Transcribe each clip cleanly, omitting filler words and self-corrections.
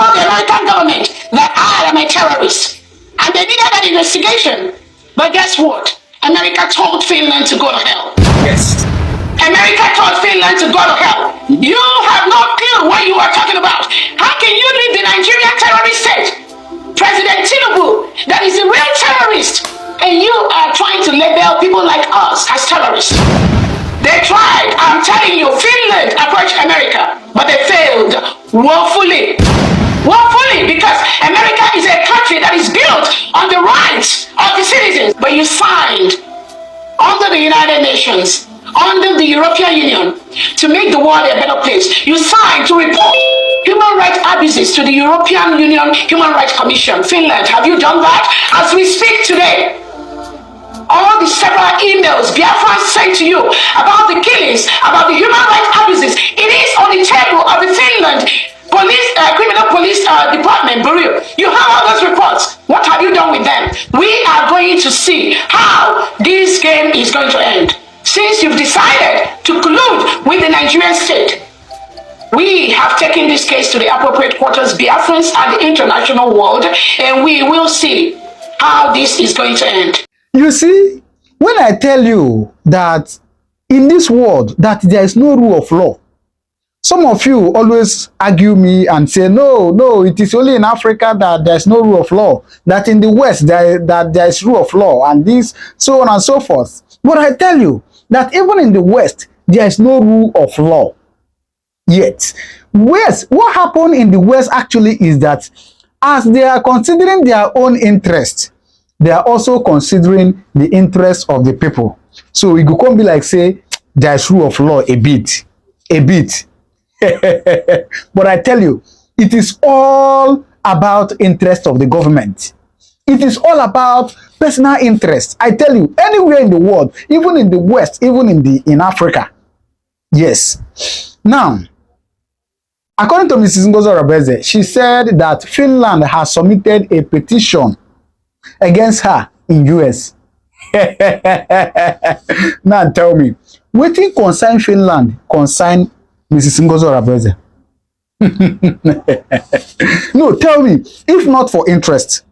told the American government that I am a terrorist. And they needed an investigation. But guess what? America told Finland to go to hell. Yes. America told Finland to go to hell. You have no clue what you are talking about. How can you leave the Nigerian terrorist state? President Tinubu, that is a real terrorist. And you are trying to label people like us as terrorists. They tried, I'm telling you, Finland approached America, but they failed woefully. Woefully, because America is a country that is built on the rights of the citizens. But you signed under the United Nations, under the European Union, to make the world a better place. You signed to report human rights abuses to the European Union Human Rights Commission. Finland, have you done that? As we speak today, all the several emails Biafra sent to you about the killings, about the human rights abuses, it is on the table of the Finland criminal police department bureau. You have all those reports. What have you done with them? We are going to see how this game is going to end. Since you've decided to collude with the Nigerian state, we have taken this case to the appropriate quarters, Biafrans and the international world, and we will see how this is going to end. You see, when I tell you that in this world that there is no rule of law, some of you always argue me and say, no, it is only in Africa that there's no rule of law, that in the West that there is rule of law, and this, so on and so forth. But I tell you that even in the West, there is no rule of law yet. West, what happened in the West actually is that as they are considering their own interest, they are also considering the interest of the people. So it could be like, say, there's rule of law a bit. But I tell you, it is all about interest of the government. It is all about personal interest. I tell you, anywhere in the world, even in the West, even in Africa. Yes. Now, according to Mrs. Ngozi Rabeze, she said that Finland has submitted a petition against her in US. Now tell me, wetin concern Finland concern Mrs. Ngozi Rabeze? No, tell me, if not for interest.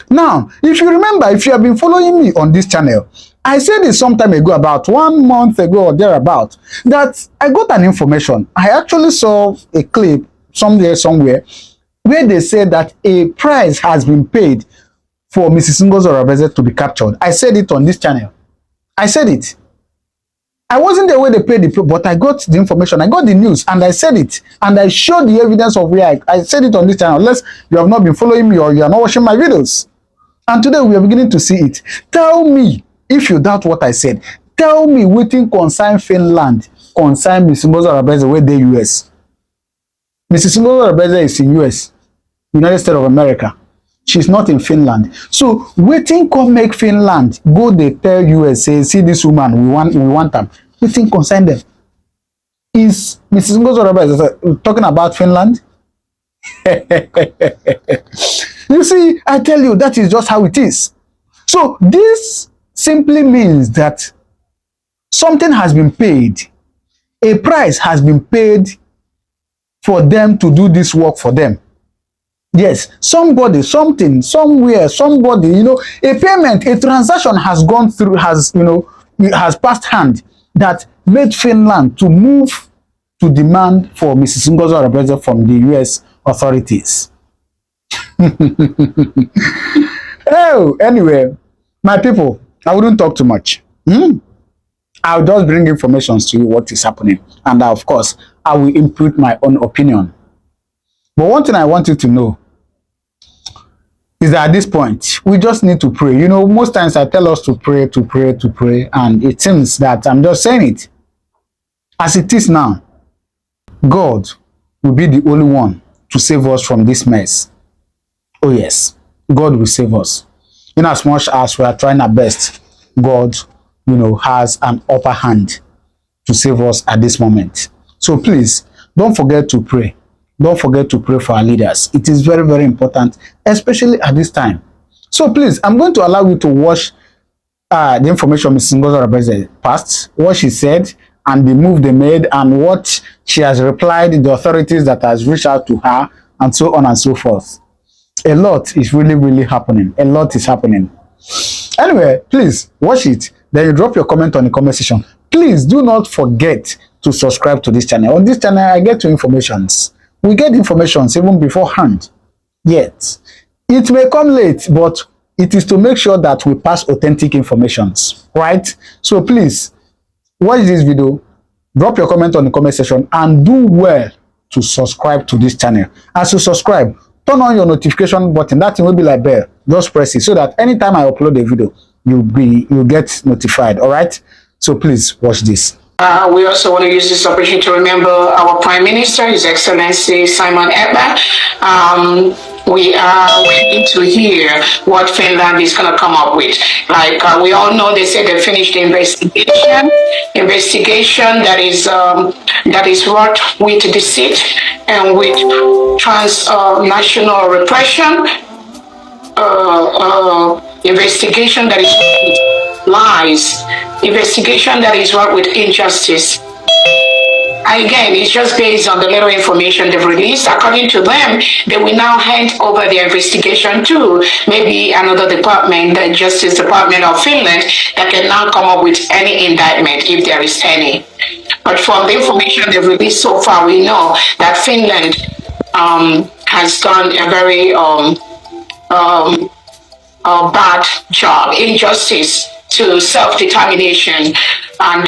Now, if you remember, if you have been following me on this channel, I said it some time ago, about 1 month ago or thereabout, that I got an information. I actually saw a clip somewhere where they said that a price has been paid for Mrs. Ngozi Rabeze to be captured. I said it on this channel. I said it. I wasn't there where they paid the people, but I got the information. I got the news and I said it. And I showed the evidence of where I said it on this channel. Unless you have not been following me or you are not watching my videos. And today we are beginning to see it. Tell me, if you doubt what I said, tell me wetin concern Finland, concern Mrs. Ngozi Rabeze where they US. Mrs. Ngozi Rabeze is in US, United States of America. She's not in Finland. So wetin come make Finland go they tell US, say, see this woman, we want them. Wetin concern them? Is Mrs. Ngozi Rabeze talking about Finland? You see, I tell you, that is just how it is. So this simply means that something has been paid. A price has been paid for them to do this work for them. Yes, somebody, something, somewhere, somebody, a payment, a transaction has gone through, has passed hand that made Finland to move to demand for Mrs. Ngozi Rabeze from the US authorities. Oh, anyway, my people, I wouldn't talk too much. I'll just bring information to you what is happening. And of course, I will input my own opinion. But one thing I want you to know is that at this point, we just need to pray. Most times I tell us to pray, and it seems that I'm just saying it. As it is now, God will be the only one to save us from this mess. Oh yes, God will save us. In as much as we are trying our best, God, has an upper hand to save us at this moment. So please, don't forget to pray. Don't forget to pray for our leaders. It is very, very important, especially at this time. So please, I'm going to allow you to watch the information Mrs. Ngozi Rabeze passed, what she said, and the move they made, and what she has replied, the authorities that has reached out to her, and so on and so forth. A lot is really happening. A lot is happening. Anyway, please watch it. Then you drop your comment on the comment section. Please do not forget to subscribe to this channel. On this channel, I get you informations. We get informations even beforehand. Yet, it may come late, but it is to make sure that we pass authentic informations, right? So please, watch this video, drop your comment on the comment section, and do well to subscribe to this channel. As you subscribe, turn on your notification button. That thing will be like bell. Just press it so that anytime I upload a video, you'll get notified. All right? So please watch this. We also want to use this opportunity to remember our Prime Minister, His Excellency Simon Ekpa. We are waiting to hear what Finland is going to come up with. Like we all know, they said they finished the investigation that is wrought with deceit and with transnational repression. Investigation that is with lies. Investigation that is wrought with injustice. Again, it's just based on the little information they've released. According to them, they will now hand over their investigation to maybe another department, the Justice Department of Finland, that can now come up with any indictment if there is any. But from the information they've released so far, we know that Finland has done a very bad job, injustice to self-determination and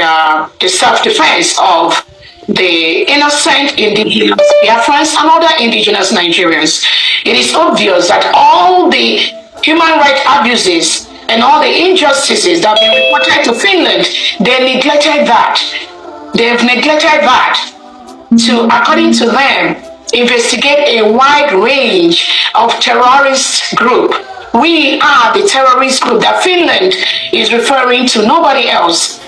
the self-defense of the innocent indigenous Biafrans and other indigenous Nigerians. It is obvious that all the human rights abuses and all the injustices that have been reported to Finland, they neglected that. They've neglected that to, according to them, investigate a wide range of terrorist group. We are the terrorist group that Finland is referring to, nobody else.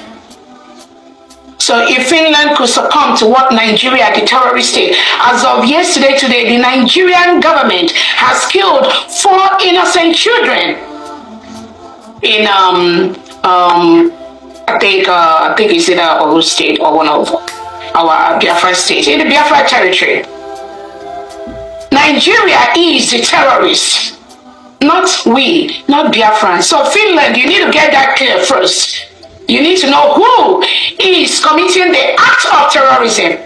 So if Finland could succumb to what Nigeria, the terrorist state, as of yesterday, today, the Nigerian government has killed 4 innocent children in I think it's either Ogun State or one of our Biafra states, in the Biafra territory. Nigeria is the terrorist, not we, not Biafran. So Finland, you need to get that clear first. You need to know who is committing the act of terrorism.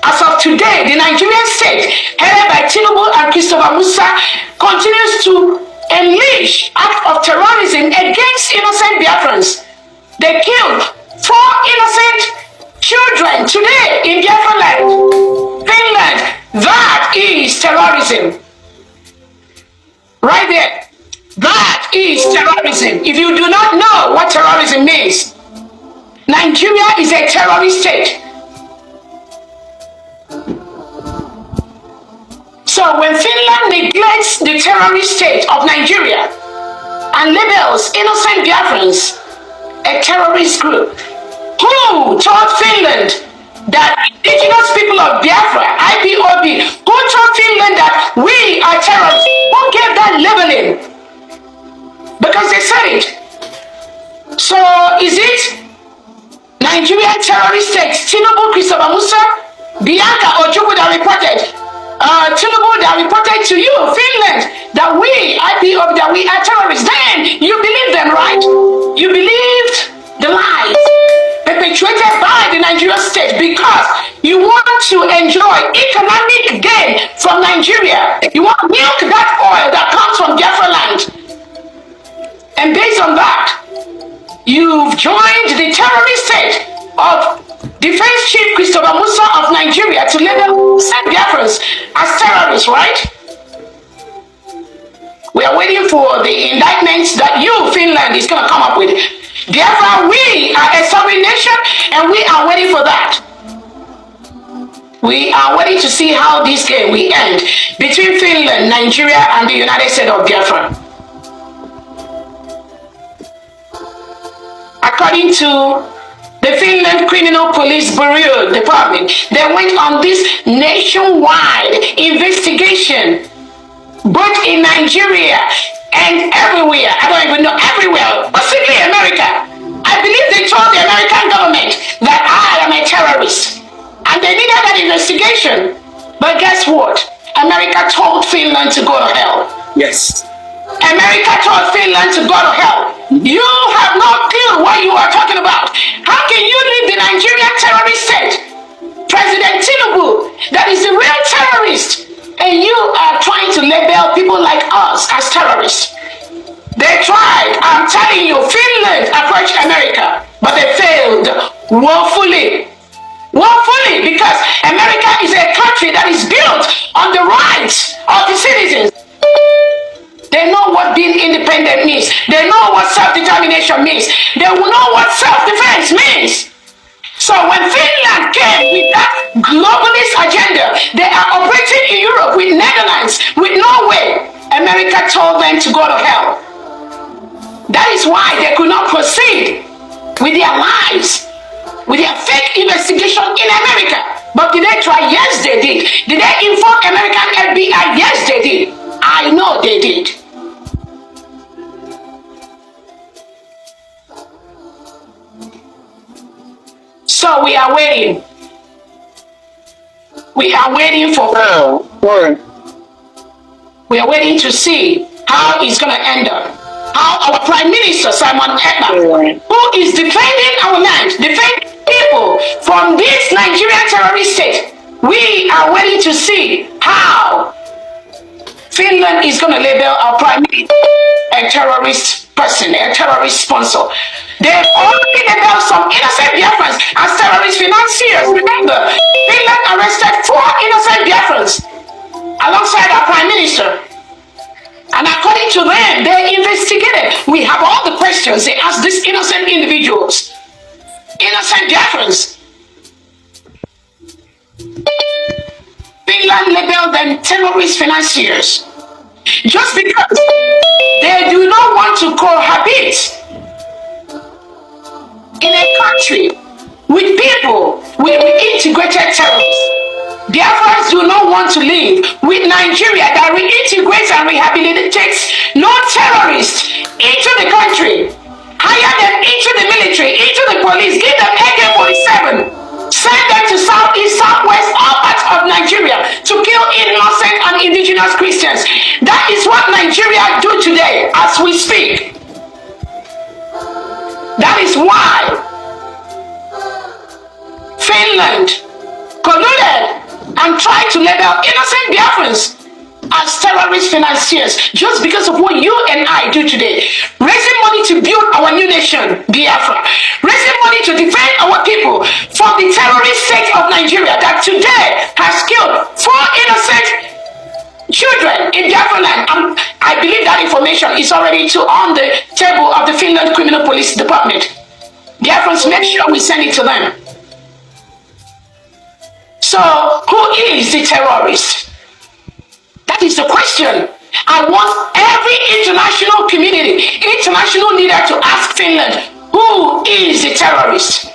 As of today, the Nigerian state, headed by Tinubu and Christopher Musa, continues to unleash act of terrorism against innocent Biafrans. They killed 4 innocent children today in Biafra land. Finland, that is terrorism. Right there. That is terrorism. If you do not know what terrorism means, Nigeria is a terrorist state. So when Finland neglects the terrorist state of Nigeria and labels innocent Biafrans a terrorist group, who told Finland that indigenous people of Biafra, IPOB, who told Finland that we are terrorists? Who gave that labeling? Because they said it. So is it Nigerian terrorist state, Tinubu, Christopher Musa, Bianca Ojukwu that reported, Tinubu that reported to you, Finland, that we, IPOB, that we are terrorists? Then you believe them, right? You believed the lies perpetuated by the Nigerian state because you want to enjoy economic gain from Nigeria. You want to milk that oil that comes from Biafra land. And based on that, you've joined the terrorist state of Defense Chief Christopher Musa of Nigeria to label St. Biafrans as terrorists, right? We are waiting for the indictments that you, Finland, is going to come up with. Biafra, we are a sovereign nation and we are waiting for that. We are waiting to see how this game will end between Finland, Nigeria, and the United States of Biafra. According to the Finland Criminal Police Bureau Department, they went on this nationwide investigation, both in Nigeria and everywhere. I don't even know everywhere, possibly America. I believe they told the American government that I am a terrorist, and they needed that investigation. But guess what? America told Finland to go to hell. Yes. America told Finland to go to hell. You have no clue what you are talking about. How can you leave the Nigerian terrorist state? President Tinubu, that is the real terrorist, and you are trying to label people like us as terrorists. They tried, I'm telling you, Finland approached America, but they failed woefully. Woefully, because America is a country that is built on the rights of the citizens. They know what being independent means. They know what self-determination means. They will know what self-defense means. So when Finland came with that globalist agenda, they are operating in Europe with Netherlands, with Norway. America told them to go to hell. That is why they could not proceed with their lives, with their fake investigation in America. But did they try? Yes, they did. Did they inform American FBI? Yes, they did. I know they did. So we are waiting. We are waiting for. We are waiting to see how it's going to end up. How our Prime Minister Simon Ekpa, who is defending our land, defending people from this Nigerian terrorist state, we are waiting to see how Finland is going to label our Prime Minister a terrorist person, a terrorist sponsor. They've already labeled some innocent Biafrans as terrorist financiers. Remember, Finland arrested 4 innocent Biafrans alongside our Prime Minister. And according to them, they investigated. We have all the questions they asked these innocent individuals, innocent Biafrans. Finland labeled them terrorist financiers just because they do not want to cohabit in a country with people with integrated terrorists. Biafrans do not want to live with Nigeria that reintegrates and rehabilitates no terrorists into the country. Hire them into the military, into the police, give them AK-47, send them to southeast, southwest, all parts of Nigeria to kill innocent and indigenous Christians. That is what Nigeria do today as we speak. That is why Finland colluded and tried to label innocent Biafrans as terrorist financiers just because of what you and I do today. Raising money to build our new nation, Biafra. Raising money to defend our people from the terrorist state of Nigeria that today has killed 4 innocent children in Biafra land. I believe that information is already on the table of the Finland Criminal Police Department. Biafrans, make sure we send it to them. So, who is the terrorist? That is the question. I want every international community, international leader to ask Finland, who is the terrorist?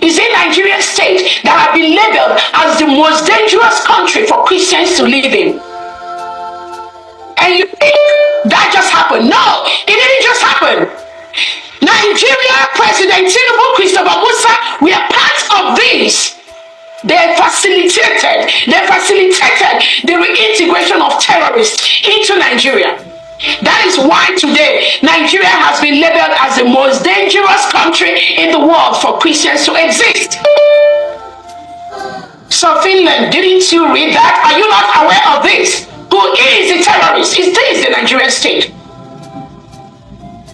Is it Nigerian state that have been labeled as the most dangerous country for Christians to live in? And you think that just happened? No, it didn't just happen. Nigeria, President Tinubu, Christopher Musa, we are part of this. They facilitated the reintegration of terrorists into Nigeria. That is why today Nigeria has been labeled as the most dangerous country in the world for Christians to exist. So Finland, didn't you read that? Are you not aware of this? Who is the terrorist? Is this the Nigerian state?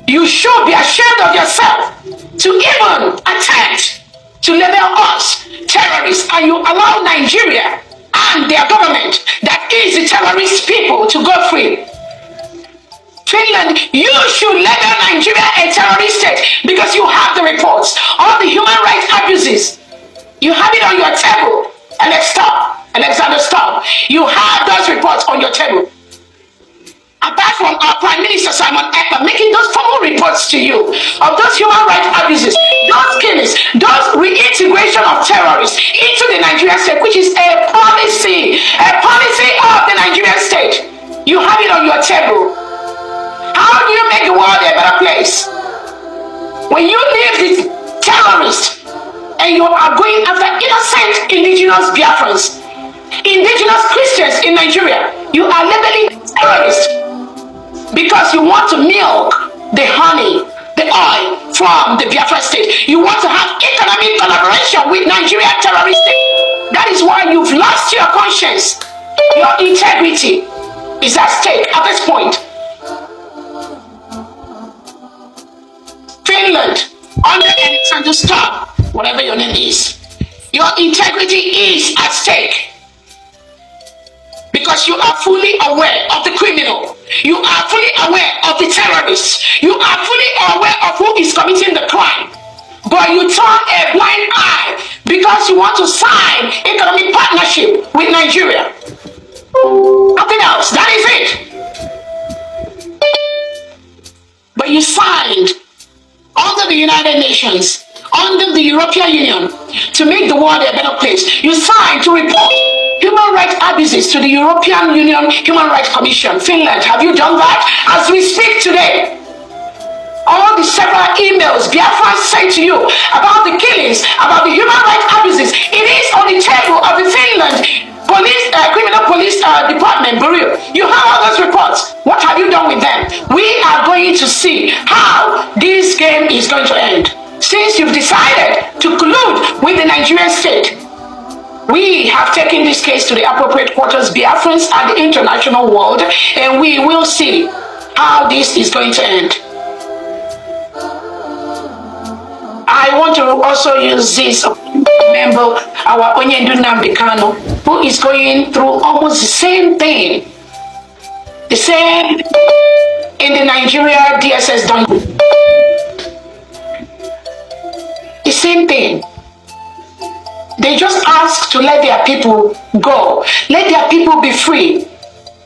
You should be ashamed of yourself to even attempt to label us terrorists, and you allow Nigeria and their government that is the terrorist people to go free. Finland, you should label Nigeria a terrorist state because you have the reports, all the human rights abuses. You have it on your table. Alexander, stop. You have those reports on your table. Apart from our Prime Minister Simon Ekpa making those formal reports to you of those human rights abuses, those killings, those reintegration of terrorists into the Nigerian state, which is a policy of the Nigerian state. You have it on your table. How do you make the world a better place? When you leave the terrorists and you are going after innocent indigenous Biafrans, indigenous Christians in Nigeria. You are labeling terrorists because you want to milk the honey, the oil from the Biafra state. You want to have economic collaboration with Nigeria terrorist state. That is why you've lost your conscience. Your integrity is at stake at this point. Finland, under Alexander Stop, whatever your name is, your integrity is at stake. Because you are fully aware of the criminal. You are fully aware of the terrorists. You are fully aware of who is committing the crime. But you turn a blind eye because you want to sign economic partnership with Nigeria. Nothing else. That is it. But you signed under the United Nations, under the European Union, to make the world a better place. You signed to report human rights abuses to the European Union Human Rights Commission. Finland, have you done that? As we speak today, all the several emails Biafra sent to you about the killings, about the human rights abuses, it is on the table of the Finland criminal police department bureau. You have all those reports. What have you done with them? We are going to see how this game is going to end. Since you've decided to collude with the Nigerian state, we have taken this case to the appropriate quarters, Biafrans and the international world, and we will see how this is going to end. I want to also use this to remember our Onyendu Nambikano, who is going through almost the same thing. The same in the Nigeria DSS done. The same thing. They just ask to let their people go. Let their people be free.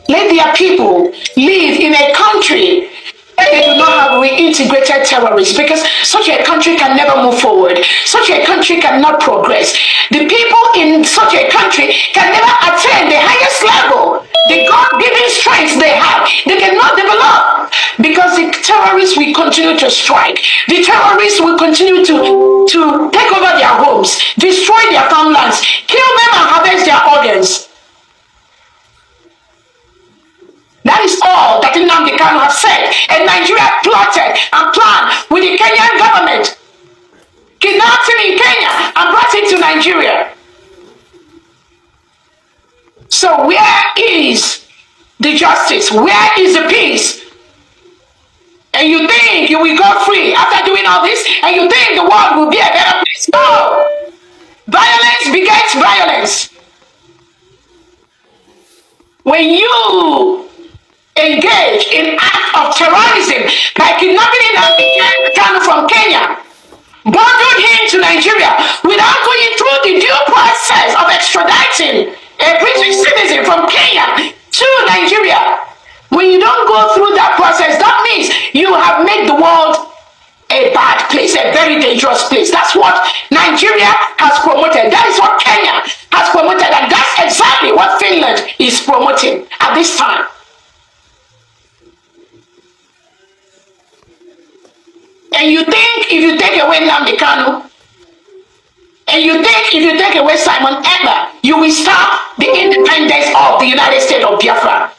Let their people live in a country where they do not have reintegrated terrorists, because such a country can never move forward. Such a country cannot progress. The people in such a country can never attain the highest level, the God-given strength they have. They cannot develop because the terrorists will continue to strike. The terrorists will continue to take over their homes, destroy their farmlands, kill them and harvest their organs. That is all that Nnamdi Kanu have said. And Nigeria plotted and planned with the Kenyan government, kidnapped him in Kenya and brought him to Nigeria. So where is the justice? Where is the peace? And you think you will go free after doing all this? And you think the world will be a better place? No! Violence begets violence. When you engage in acts of terrorism by kidnapping Nnamdi Kanu from Kenya, bundled him to Nigeria without going through the due process of extraditing a British citizen from Kenya to Nigeria. When you don't go through that process, that means you have made the world a bad place, a very dangerous place. That's what Nigeria has promoted. That is what Kenya has promoted, and that's exactly what Finland is promoting at this time. And you think if you take away Nnamdi Kanu, and you think if you take away Simon Ekpa, you will stop the independence of the United States of Biafra.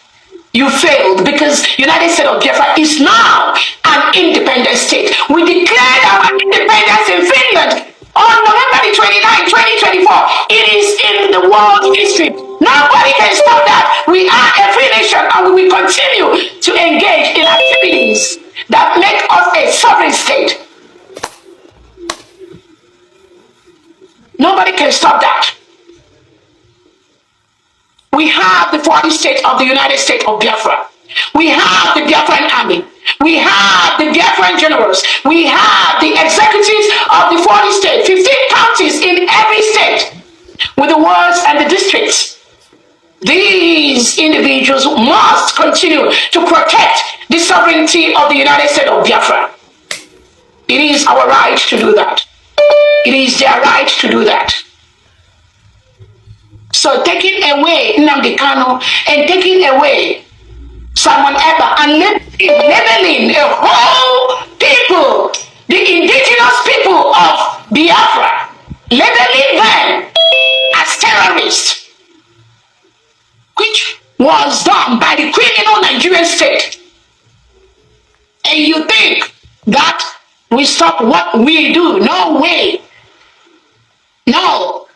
You failed, because United States of Biafra is now an independent state. We declared our independence in Finland on November the 29th, 2024. It is in the world history. Nobody can stop that. We are a free nation, and we will continue to engage in activities that make us a sovereign state. Nobody can stop that. We have the 40 states of the United States of Biafra. We have the Biafran army. We have the Biafran generals. We have the executives of the 40 states, 15 counties in every state, with the wards and the districts. These individuals must continue to protect the sovereignty of the United States of Biafra. It is our right to do that. It is their right to do that. So taking away Nnamdi Kanu and taking away Simon Ekpa and labeling a whole people, the indigenous people of Biafra, labeling them as terrorists, which was done by the criminal Nigerian state. And you think that we stop what we do? No way. No.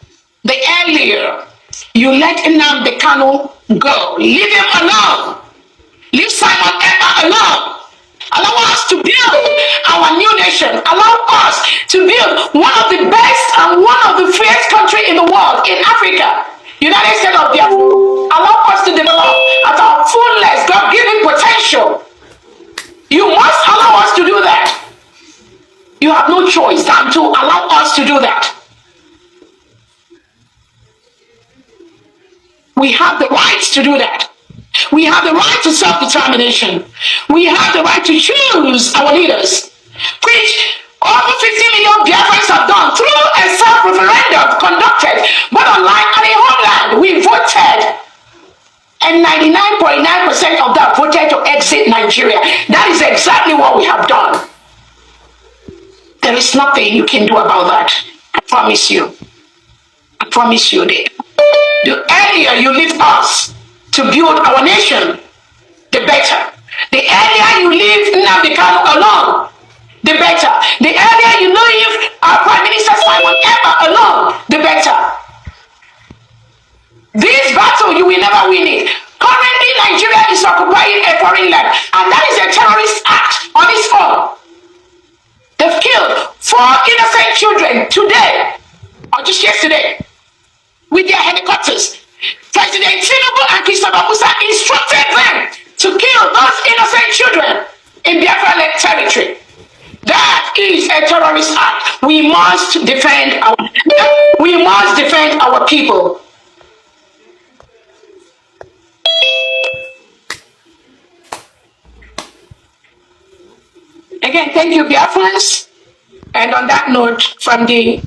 The earlier you let Nnamdi Kanu go, leave him alone. Leave Simon Ekpa alone. Allow us to build our new nation. Allow us to build one of the best and one of the freest countries in the world, in Africa. United States of Biafra. Allow us to develop at our fullest God-given potential. You must allow us to do that. You have no choice than to allow us to do that. We have the rights to do that. We have the right to self-determination. We have the right to choose our leaders, which over 50 million Biafrans have done through a self-referendum conducted both online and in homeland. We voted, and 99.9% of that voted to exit Nigeria. That is exactly what we have done. There is nothing you can do about that. I promise you. I promise you that. The earlier you leave us to build our nation, the better. The earlier you leave Nnamdi Kanu alone, the better. The earlier you leave our Prime Minister Simon Ekpa alone, the better. This battle, you will never win it. Currently, Nigeria is occupying a foreign land, and that is a terrorist act on its own. They've killed 4 innocent children today, or just yesterday, with their helicopters. President Tinubu and Christopher Musa instructed them to kill those innocent children in Biafra territory. That is a terrorist act. We must defend our people. Again, thank you, Biafrans. And on that note, from the,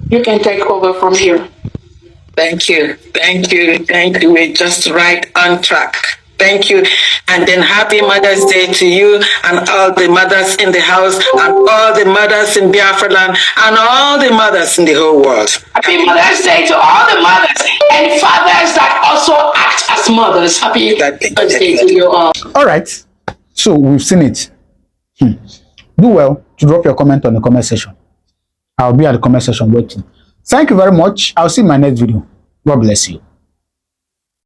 you can take over from here. Thank you. We're just right on track. Thank you. And then happy Mother's Day to you and all the mothers in the house and all the mothers in Biafra land and all the mothers in the whole world. Happy Mother's Day to all the mothers and fathers that also act as mothers. Happy Mother's Day to you all. All right. So we've seen it. Do well to drop your comment on the comment section. I'll be at the comment section waiting. Thank you very much. I'll see you in my next video. God bless you.